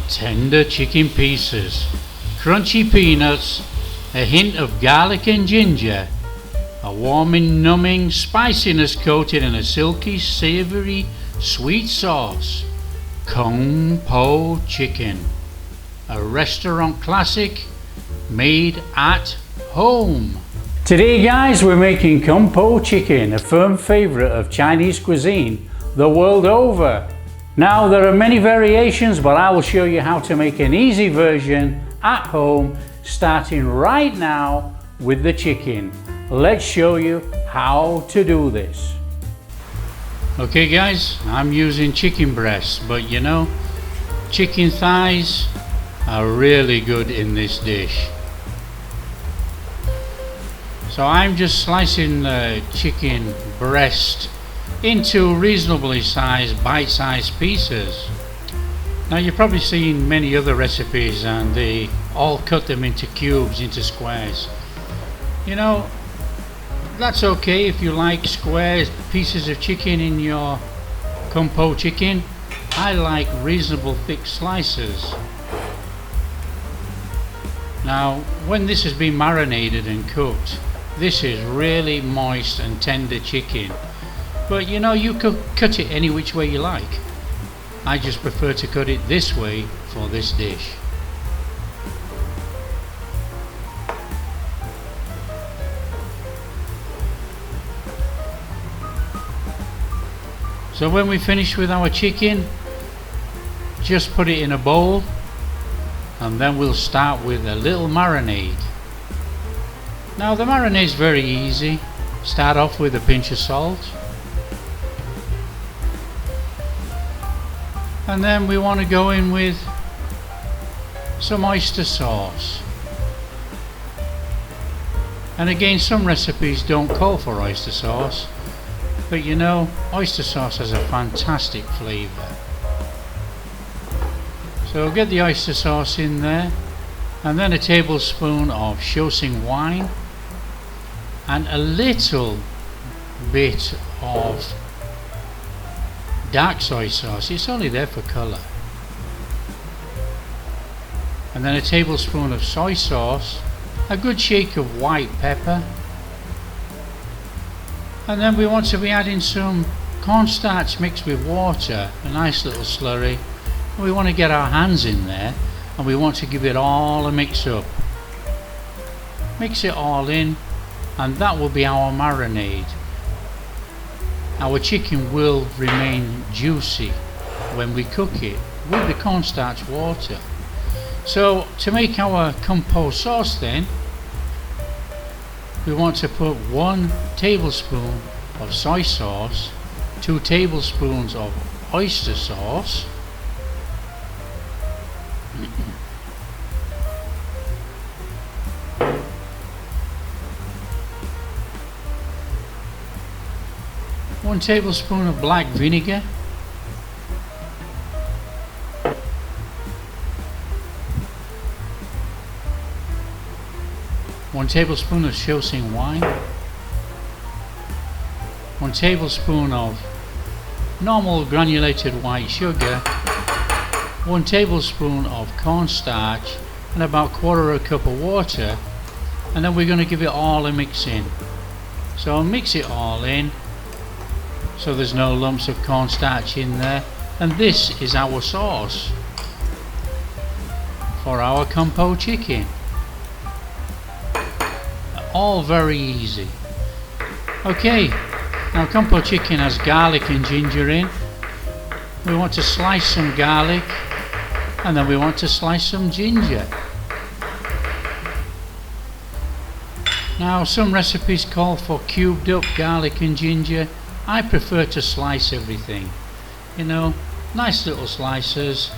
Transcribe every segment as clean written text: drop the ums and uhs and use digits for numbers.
tender chicken pieces, crunchy peanuts, a hint of garlic and ginger, a warming, numbing spiciness coated in a silky, savoury, sweet sauce. Kung Pao Chicken, a restaurant classic made at home. Today guys, we're making Kung Pao Chicken, a firm favourite of Chinese cuisine the world over. Now there are many variations, but I will show you how to make an easy version at home, starting right now with the chicken. Let's show you how to do this. Okay guys, I'm using chicken breasts, but you know, chicken thighs are really good in this dish. So I'm just slicing the chicken breast into reasonably sized, bite-sized pieces. Now you've probably seen many other recipes and they all cut them into cubes, into squares. You know, that's okay if you like squares, pieces of chicken in your Kung Pao chicken. I like reasonable thick slices. Now when this has been marinated and cooked, this is really moist and tender chicken. But you know, you could cut it any which way you like. I just prefer to cut it this way for this dish. So when we finish with our chicken, just put it in a bowl and then we'll start with a little marinade. Now the marinade is very easy. Start off with a pinch of salt. And then we want to go in with some oyster sauce. And again, some recipes don't call for oyster sauce, but you know, oyster sauce has a fantastic flavour. So get the oyster sauce in there, and then a tablespoon of shoestring wine and a little bit of dark soy sauce. It's only there for colour. And then a tablespoon of soy sauce, a good shake of white pepper, and then we want to be adding some cornstarch mixed with water, a nice little slurry. And we want to get our hands in there and we want to give it all a mix up. Mix it all in, and that will be our marinade. Our chicken will remain juicy when we cook it with the cornstarch water. So to make our Kung Pao sauce then, we want to put 1 tablespoon of soy sauce, 2 tablespoons of oyster sauce, one tablespoon of black vinegar, 1 tablespoon of shoestring wine, 1 tablespoon of normal granulated white sugar, 1 tablespoon of cornstarch, and about 1/4 cup of water, and then we're going to give it all a mix in. So I'll mix it all in so there's no lumps of cornstarch in there, and this is our sauce for our Kung Pao chicken. All very easy. Okay, now Kung Pao chicken has garlic and ginger in. We want to slice some garlic and then we want to slice some ginger. Now some recipes call for cubed up garlic and ginger. I prefer to slice everything. You know, nice little slices.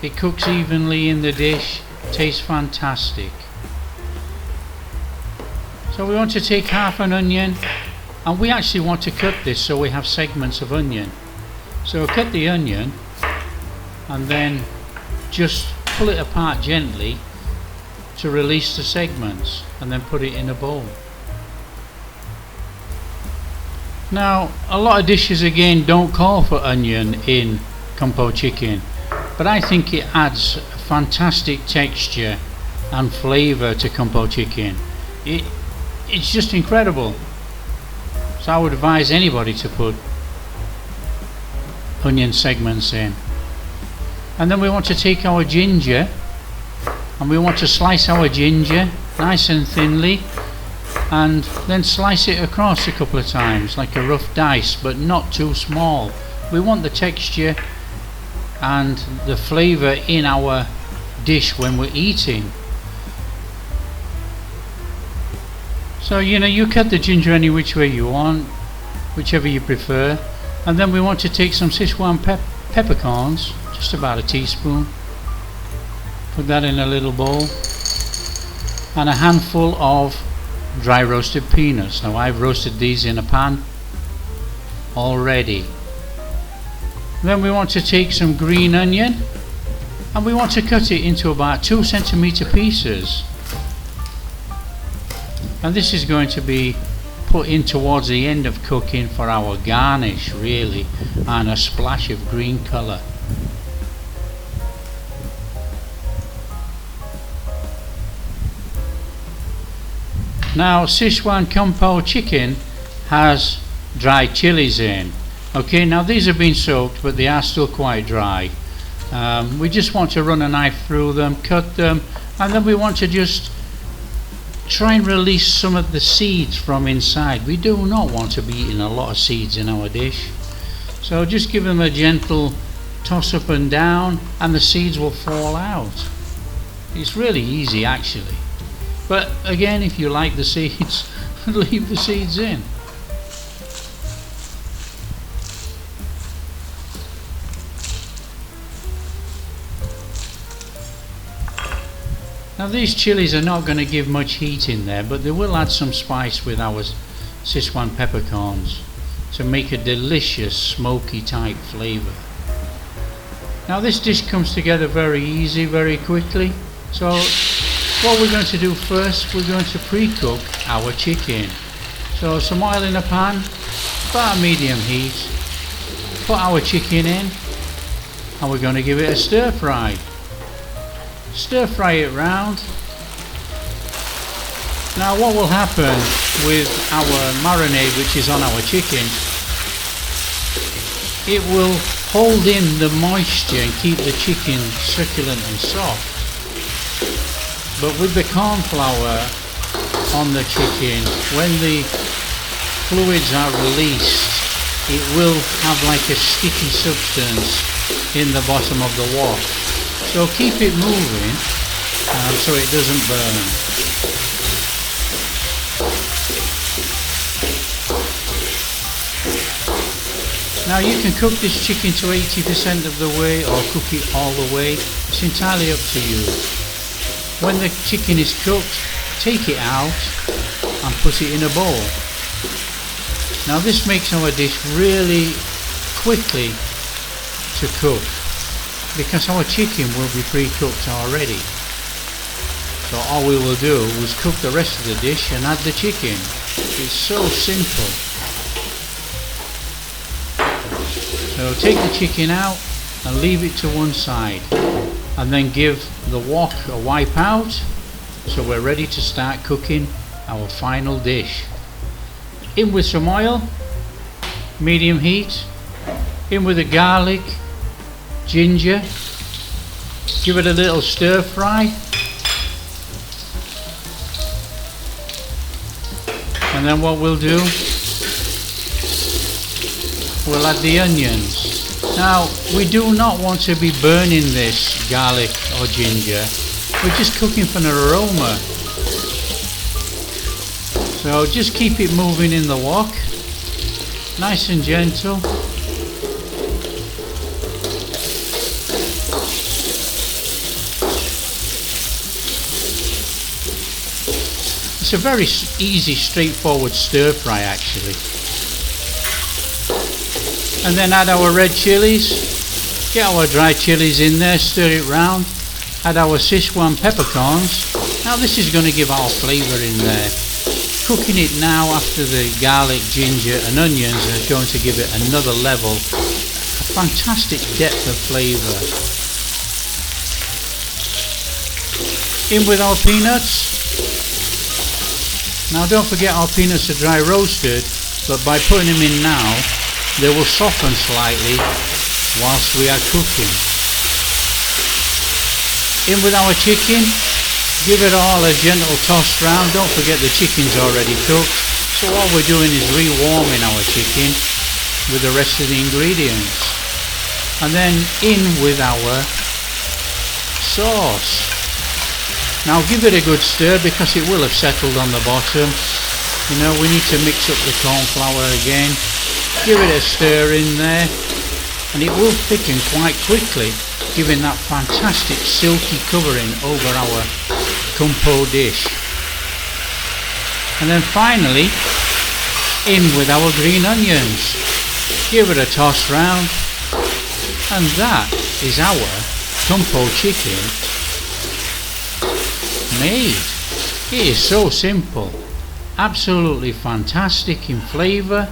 It cooks evenly in the dish, tastes fantastic. So we want to take half an onion, and we actually want to cut this so we have segments of onion. So cut the onion and then just pull it apart gently to release the segments, and then put it in a bowl. Now a lot of dishes again don't call for onion in Kung Pao Chicken, but I think it adds a fantastic texture and flavour to Kung Pao Chicken. It's just incredible. So I would advise anybody to put onion segments in. And then we want to take our ginger and we want to slice our ginger nice and thinly, and then slice it across a couple of times like a rough dice, but not too small. We want the texture and the flavour in our dish when we're eating. So you cut the ginger any which way you want, whichever you prefer. And then we want to take some Szechuan peppercorns, just about a teaspoon, put that in a little bowl, and a handful of dry roasted peanuts. Now I've roasted these in a pan already. Then we want to take some green onion and we want to cut it into about 2 centimetre pieces, and this is going to be put in towards the end of cooking for our garnish really, and a splash of green colour. Now Szechuan Kung Pao Chicken has dried chilies in. Okay, now these have been soaked but they are still quite dry. We just want to run a knife through them, cut them, and then we want to just try and release some of the seeds from inside. We do not want to be eating a lot of seeds in our dish, so just give them a gentle toss up and down and the seeds will fall out. It's really easy actually, but again, if you like the seeds, leave the seeds in. Now these chilies are not going to give much heat in there, but they will add some spice with our Szechuan peppercorns to make a delicious smoky type flavour. Now this dish comes together very easy, very quickly. So what we're going to do first, we're going to pre-cook our chicken. So some oil in a pan, about a medium heat, put our chicken in and we're going to give it a stir fry. Stir fry it round. Now what will happen with our marinade which is on our chicken, it will hold in the moisture and keep the chicken succulent and soft. But with the corn flour on the chicken, when the fluids are released, it will have like a sticky substance in the bottom of the wok. So keep it moving so it doesn't burn. Now you can cook this chicken to 80% of the way or cook it all the way. It's entirely up to you. When the chicken is cooked, take it out and put it in a bowl. Now this makes our dish really quickly to cook, because our chicken will be pre-cooked already. So all we will do is cook the rest of the dish and add the chicken. It's so simple. So take the chicken out and leave it to one side, and then give the wok a wipe out, so we're ready to start cooking our final dish. In with some oil, medium heat, in with the garlic, ginger, give it a little stir fry, and then what we'll do, we'll add the onions. Now we do not want to be burning this garlic or ginger, we're just cooking for an aroma. So just keep it moving in the wok, nice and gentle. It's a very easy, straightforward stir fry actually. And then add our red chilies, get our dry chilies in there, stir it round, add our Szechuan peppercorns. Now this is going to give our flavour in there. Cooking it now after the garlic, ginger and onions is going to give it another level, a fantastic depth of flavour. In with our peanuts. Now don't forget our peanuts are dry roasted, but by putting them in now they will soften slightly whilst we are cooking. In with our chicken. Give it all a gentle toss round. Don't forget the chicken's already cooked, so all we're doing is rewarming our chicken with the rest of the ingredients. And then in with our sauce. Now give it a good stir because it will have settled on the bottom. You know, we need to mix up the corn flour again. Give it a stir in there and it will thicken quite quickly, giving that fantastic silky covering over our Kung Pao dish. And then finally in with our green onions. Give it a toss round and that is our Kung Pao chicken made. It is so simple, absolutely fantastic in flavour.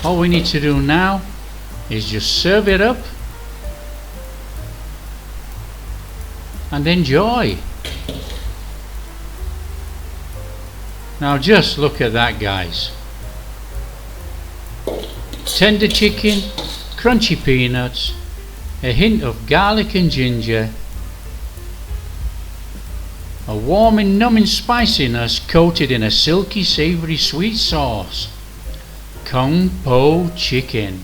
All we need to do now is just serve it up and enjoy. Now just look at that, guys. Tender chicken, crunchy peanuts, a hint of garlic and ginger, a warm and numbing spiciness coated in a silky savoury sweet sauce. Kung Pao Chicken.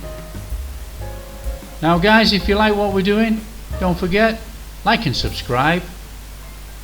Now guys, if you like what we're doing, don't forget, like and subscribe.